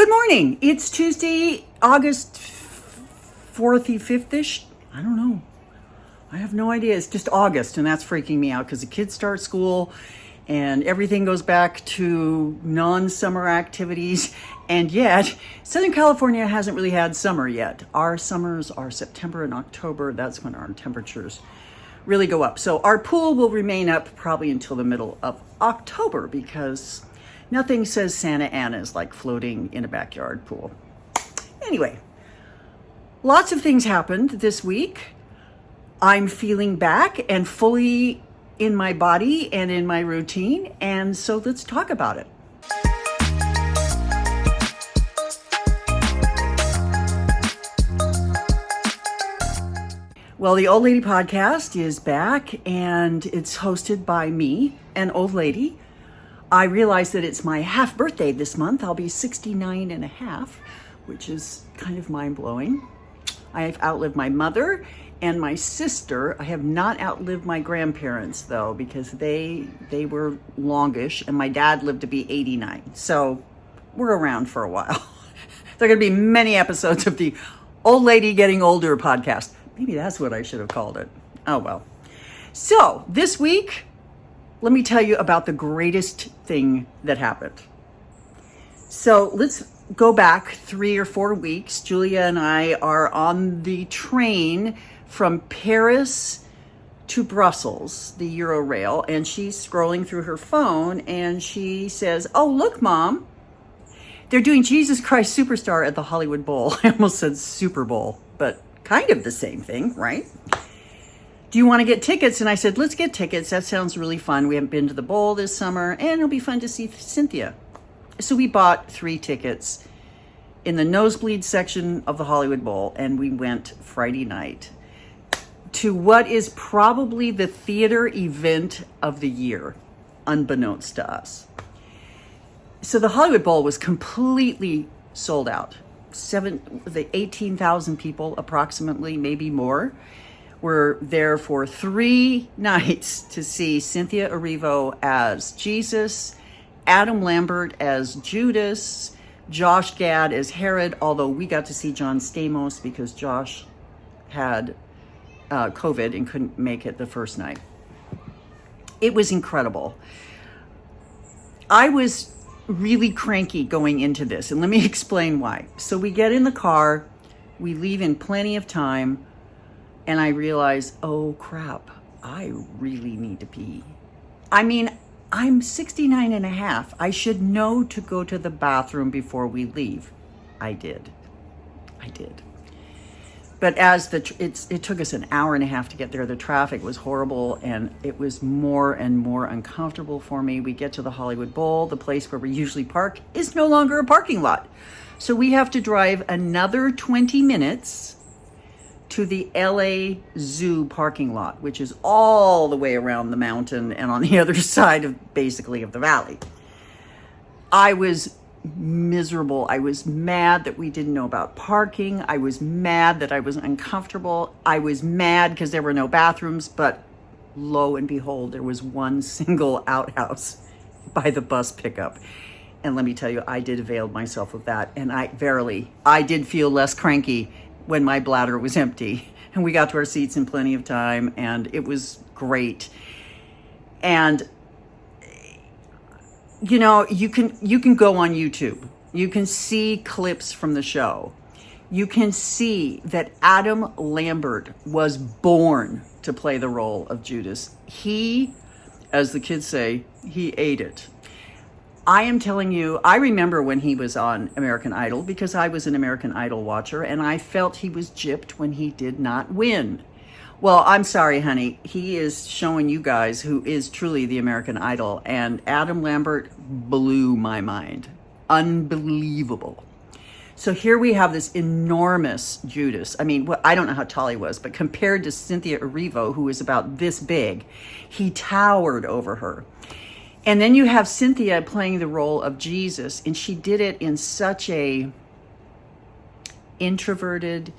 Good morning. It's Tuesday, August 4th, 5th-ish. I don't know. I have no idea. It's just August, and that's freaking me out because the kids start school and everything goes back to non-summer activities. And yet, Southern California hasn't really had summer yet. Our summers are September and October. That's when our temperatures really go up. So our pool will remain up probably until the middle of October because nothing says Santa Ana is like floating in a backyard pool. Anyway, lots of things happened this week. I'm feeling back and fully in my body and in my routine. And so let's talk about it. Well, the Old Lady Podcast is back and it's hosted by me, an old lady. I realize that it's my half birthday this month. I'll be 69 and a half, which is kind of mind-blowing. I've outlived my mother and my sister. I have not outlived my grandparents, though, because they were longish, and my dad lived to be 89. So we're around for a while. There are going to be many episodes of the Old Lady Getting Older podcast. Maybe that's what I should have called it. Oh, well. So this week, let me tell you about the greatest thing that happened. So let's go back 3 or 4 weeks. Julia and I are on the train from Paris to Brussels, the Eurorail, and she's scrolling through her phone and she says, "Oh, look, Mom, they're doing Jesus Christ Superstar at the Hollywood Bowl." I almost said Super Bowl, but kind of the same thing, right? "Do you want to get tickets?" And I said, "Let's get tickets. That sounds really fun. We haven't been to the bowl this summer, and it'll be fun to see Cynthia." So we bought 3 tickets in the nosebleed section of the Hollywood Bowl, and we went Friday night to what is probably the theater event of the year, unbeknownst to us. So the Hollywood Bowl was completely sold out. 18,000 people approximately, maybe more, were there for 3 nights to see Cynthia Orivo as Jesus, Adam Lambert as Judas, Josh Gad as Herod, although we got to see John Stamos because Josh had COVID and couldn't make it the first night. It was incredible. I was really cranky going into this, and let me explain why. So we get in the car, we leave in plenty of time, and I realize, oh crap, I really need to pee. I mean, I'm 69 and a half. I should know to go to the bathroom before we leave. I did. But as it took us an hour and a half to get there, the traffic was horrible and it was more and more uncomfortable for me. We get to the Hollywood Bowl, the place where we usually park is no longer a parking lot. So we have to drive another 20 minutes to the LA Zoo parking lot, which is all the way around the mountain and on the other side of basically of the valley. I was miserable. I was mad that we didn't know about parking. I was mad that I was uncomfortable. I was mad because there were no bathrooms, but lo and behold, there was one single outhouse by the bus pickup. And let me tell you, I did avail myself of that. And I did feel less cranky when my bladder was empty. And we got to our seats in plenty of time, and it was great. And you know, you can go on YouTube. You can see clips from the show. You can see that Adam Lambert was born to play the role of Judas. He, as the kids say, he ate it. I am telling you, I remember when he was on American Idol because I was an American Idol watcher, and I felt he was gypped when he did not win. Well, I'm sorry, honey. He is showing you guys who is truly the American Idol. And Adam Lambert blew my mind. Unbelievable. So here we have this enormous Judas. I mean, I don't know how tall he was, but compared to Cynthia Orivo, who is about this big, he towered over her. And then you have Cynthia playing the role of Jesus, and she did it in such a introverted,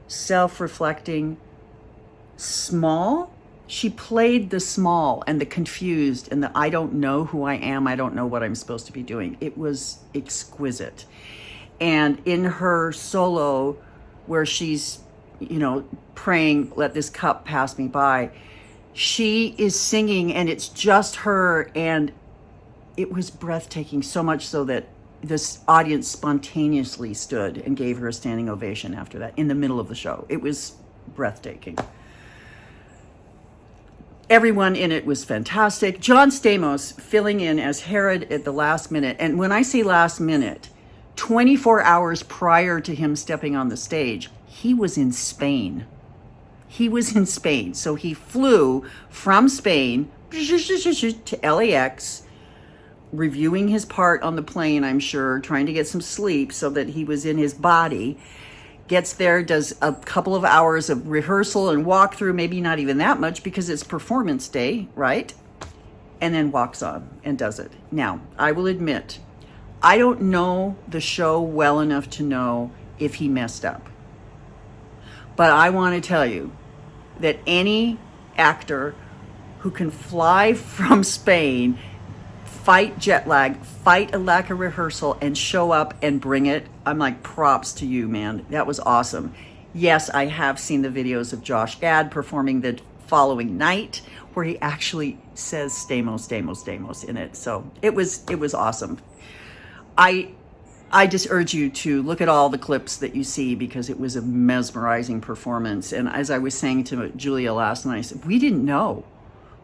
self-reflecting, small. She played the small and the confused and the I don't know who I am. I don't know what I'm supposed to be doing. It was exquisite. And in her solo, where she's, praying, let this cup pass me by, she is singing, and it's just her, and it was breathtaking, so much so that this audience spontaneously stood and gave her a standing ovation after that in the middle of the show. It was breathtaking. Everyone in it was fantastic. John Stamos filling in as Herod at the last minute. And when I say last minute, 24 hours prior to him stepping on the stage, he was in Spain. He was in Spain. So he flew from Spain to LAX, reviewing his part on the plane, I'm sure, trying to get some sleep so that he was in his body. Gets there, does a couple of hours of rehearsal and walkthrough, maybe not even that much because it's performance day, right? And then walks on and does it. Now, I will admit, I don't know the show well enough to know if he messed up. But I want to tell you that any actor who can fly from Spain, fight jet lag, fight a lack of rehearsal, and show up and bring it, I'm like, props to you, man. That was awesome. Yes, I have seen the videos of Josh Gad performing the following night where he actually says Stamos, Stamos, Stamos in it. So it was awesome. I just urge you to look at all the clips that you see because it was a mesmerizing performance. And as I was saying to Julia last night, I said, we didn't know.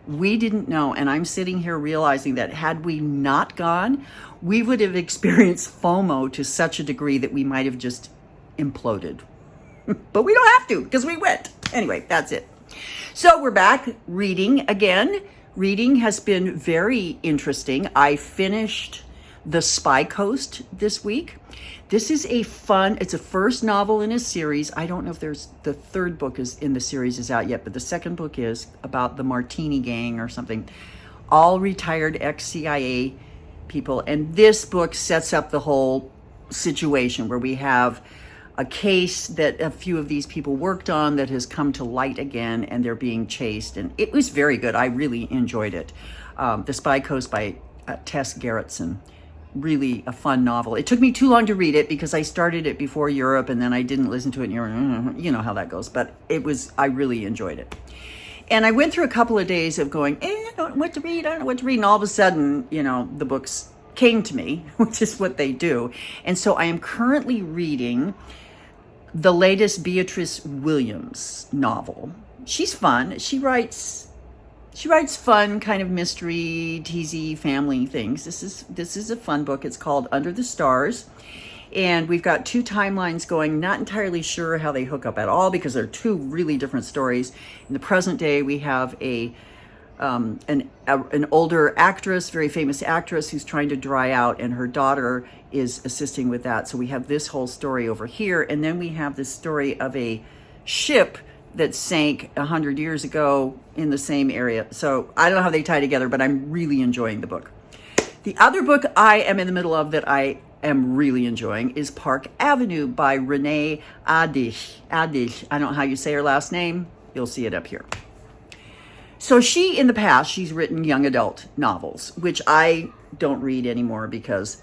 And I'm sitting here realizing that had we not gone, we would have experienced FOMO to such a degree that we might have just imploded. But we don't have to because we went. Anyway, that's it. So we're back reading again. Reading has been very interesting. I finished The Spy Coast this week. This is it's a first novel in a series. I don't know if the third book is in the series is out yet, but the second book is about the Martini Gang or something. All retired ex-CIA people. And this book sets up the whole situation where we have a case that a few of these people worked on that has come to light again, and they're being chased. And it was very good. I really enjoyed it. The Spy Coast by Tess Gerritson. Really a fun novel. It took me too long to read it because I started it before Europe and then I didn't listen to it in Europe. You know how that goes. But I really enjoyed it. And I went through a couple of days of going, I don't know what to read. And all of a sudden, the books came to me, which is what they do. And so I am currently reading the latest Beatriz Williams novel. She's fun. She writes fun kind of mystery, teasy family things. This is a fun book. It's called Under the Stars. And we've got two timelines going. Not entirely sure how they hook up at all because they're two really different stories. In the present day, we have an older actress, very famous actress who's trying to dry out, and her daughter is assisting with that. So we have this whole story over here. And then we have this story of a ship that sank 100 years ago in the same area. So I don't know how they tie together, but I'm really enjoying the book. The other book I am in the middle of that I am really enjoying is Park Avenue by Renee Adish. I don't know how you say her last name. You'll see it up here. So in the past, she's written young adult novels, which I don't read anymore because,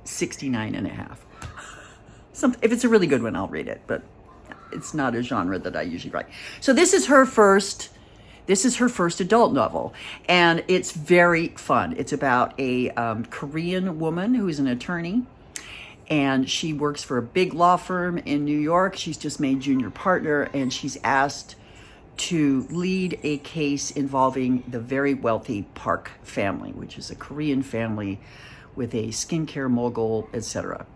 69 and a half. If it's a really good one, I'll read it, but it's not a genre that I usually write. So this is her first adult novel, and it's very fun. It's about a Korean woman who is an attorney, and she works for a big law firm in New York. She's just made junior partner, and she's asked to lead a case involving the very wealthy Park family, which is a Korean family with a skincare mogul, etc.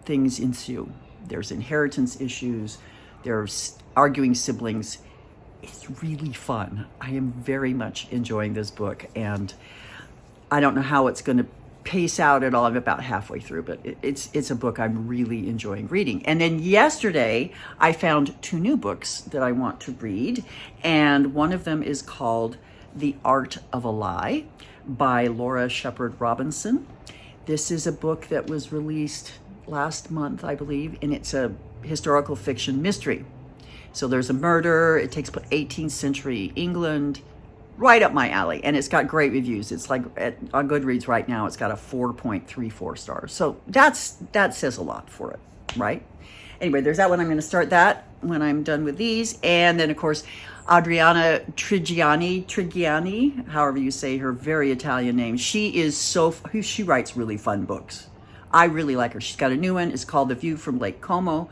Things ensue. There's inheritance issues. There's arguing siblings. It's really fun. I am very much enjoying this book, and I don't know how it's going to pace out at all. I'm about halfway through, but it's a book I'm really enjoying reading. And then yesterday, I found two new books that I want to read, and one of them is called The Art of a Lie by Laura Shepard Robinson. This is a book that was released last month, I believe, and it's a historical fiction mystery. So there's a murder. It takes place 18th century England. right up my alley, and it's got great reviews. It's like on Goodreads right now, it's got a 4.34 stars. So that says a lot for it, right? Anyway, there's that one. I'm going to start that when I'm done with these. And then, of course, Adriana Trigiani, however you say her very Italian name. She writes really fun books. I really like her. She's got a new one. It's called The View from Lake Como.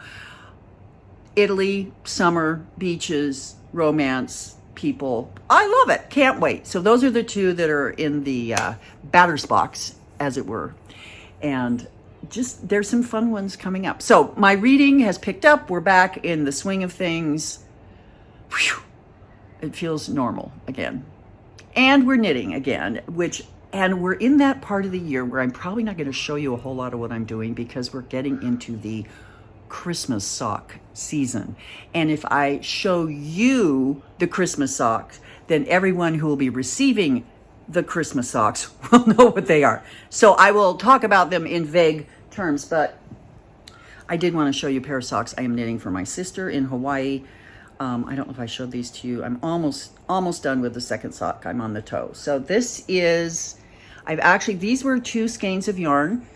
Italy, summer, beaches, romance, people. I love it. Can't wait. So those are the two that are in the batter's box, as it were. And just there's some fun ones coming up. So my reading has picked up. We're back in the swing of things. Whew. It feels normal again. And we're knitting again, and we're in that part of the year where I'm probably not going to show you a whole lot of what I'm doing because we're getting into the Christmas sock season. And if I show you the Christmas socks, then everyone who will be receiving the Christmas socks will know what they are. So I will talk about them in vague terms, but I did want to show you a pair of socks I am knitting for my sister in Hawaii. I don't know if I showed these to you. I'm almost done with the second sock. I'm on the toe. So these were 2 skeins of yarn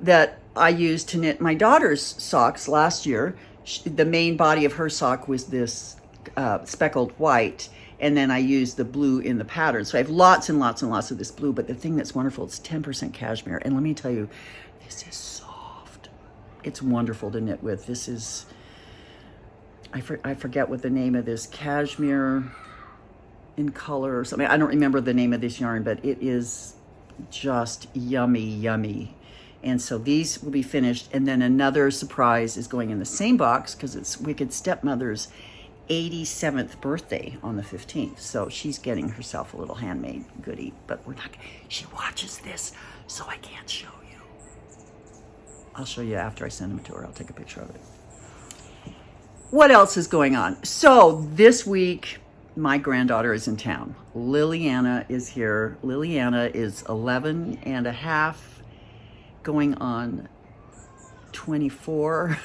that I used to knit my daughter's socks last year. The main body of her sock was this speckled white, and then I used the blue in the pattern. So I have lots and lots and lots of this blue, but the thing that's wonderful, it's 10% cashmere. And let me tell you, this is soft. It's wonderful to knit with. This is, I forget what the name of this, cashmere in color or something. I don't remember the name of this yarn, but it is just yummy, yummy. And so these will be finished. And then another surprise is going in the same box because it's Wicked Stepmother's 87th birthday on the 15th. So she's getting herself a little handmade goodie, but she watches this, so I can't show you. I'll show you after I send them to her. I'll take a picture of it. What else is going on? So this week, my granddaughter is in town. Liliana is here. Liliana is 11 and a half, going on 24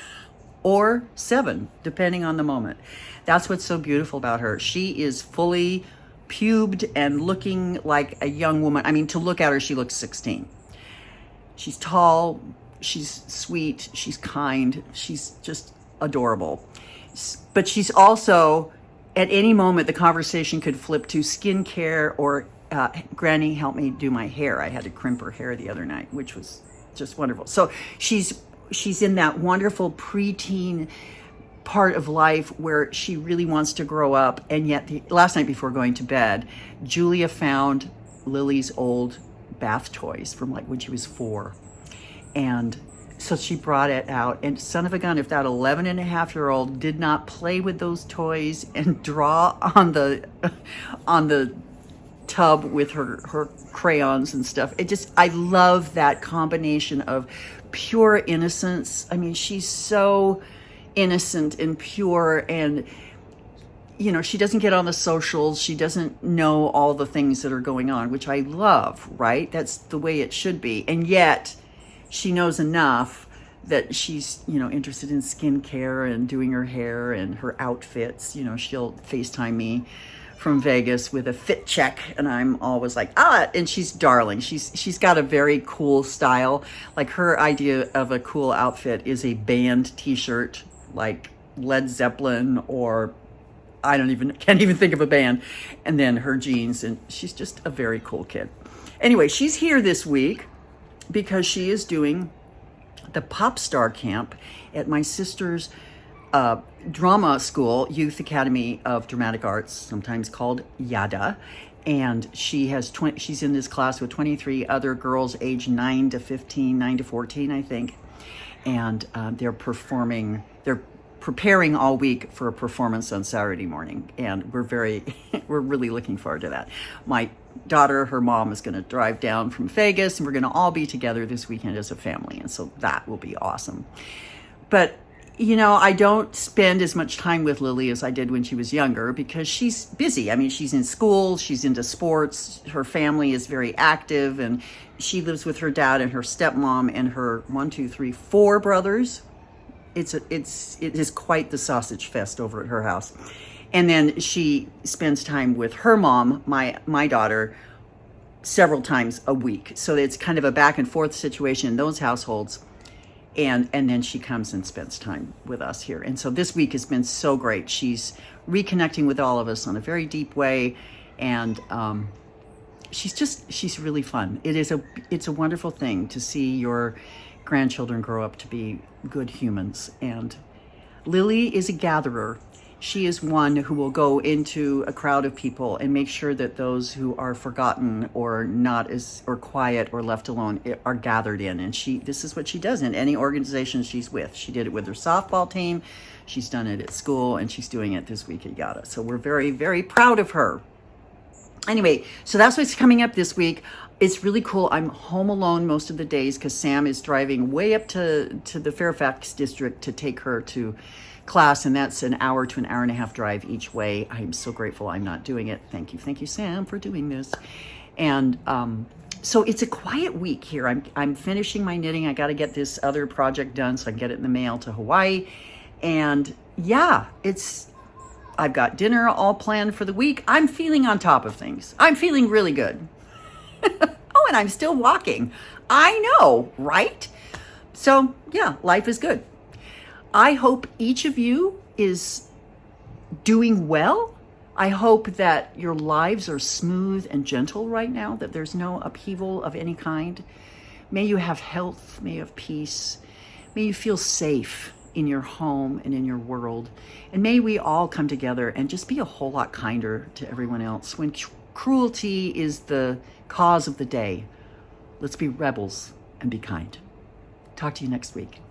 or 7, depending on the moment. That's what's so beautiful about her. She is fully pubed and looking like a young woman. I mean, to look at her, she looks 16. She's tall, she's sweet, she's kind, she's just adorable. But she's also, at any moment, the conversation could flip to skincare or Granny, help me do my hair. I had to crimp her hair the other night, which was just wonderful. So she's in that wonderful preteen part of life where she really wants to grow up. And yet, last night before going to bed, Julia found Lily's old bath toys from like when she was 4. And so she brought it out, and son of a gun, if that 11 and a half year old did not play with those toys and draw on the tub with her crayons and stuff. I love that combination of pure innocence. I mean, she's so innocent and pure, and she doesn't get on the socials. She doesn't know all the things that are going on, which I love, right? That's the way it should be. And yet she knows enough that she's, interested in skincare and doing her hair and her outfits. She'll FaceTime me from Vegas with a fit check, and I'm always like, and she's darling. She's got a very cool style. Like, her idea of a cool outfit is a band t-shirt, like Led Zeppelin, or can't even think of a band, and then her jeans, and she's just a very cool kid. Anyway, she's here this week because she is doing the pop star camp at my sister's drama school, Youth Academy of Dramatic Arts, sometimes called YADA. And she's in this class with 23 other girls aged 9 to 14, I think. And they're preparing all week for a performance on Saturday morning. And we're really looking forward to that. My daughter, her mom, is going to drive down from Vegas, and we're going to all be together this weekend as a family. And so that will be awesome. But I don't spend as much time with Lily as I did when she was younger because she's busy. I mean, she's in school, she's into sports, her family is very active, and she lives with her dad and her stepmom and her 4 brothers. It is quite the sausage fest over at her house. And then she spends time with her mom, my daughter, several times a week. So it's kind of a back and forth situation in those households. And then she comes and spends time with us here. And so this week has been so great. She's reconnecting with all of us in a very deep way. And she's really fun. It's a wonderful thing to see your grandchildren grow up to be good humans. And Lily is a gatherer. She is one who will go into a crowd of people and make sure that those who are forgotten or not as or quiet or left alone are gathered in. And this is what she does in any organization she's with. She did it with her softball team. She's done it at school, and she's doing it this week at Yada. So we're very, very proud of her. Anyway, so that's what's coming up this week. It's really cool. I'm home alone most of the days because Sam is driving way up to the Fairfax district to take her to class, and that's an hour to an hour and a half drive each way. I'm so grateful I'm not doing it. Thank you, Sam, for doing this. And so it's a quiet week here. I'm finishing my knitting. I got to get this other project done so I can get it in the mail to Hawaii. And yeah, I've got dinner all planned for the week. I'm feeling on top of things. I'm feeling really good. Oh, and I'm still walking. I know, right? So yeah, life is good. I hope each of you is doing well. I hope that your lives are smooth and gentle right now, that there's no upheaval of any kind. May you have health, may you have peace, may you feel safe in your home and in your world. And may we all come together and just be a whole lot kinder to everyone else. When cruelty is the cause of the day, let's be rebels and be kind. Talk to you next week.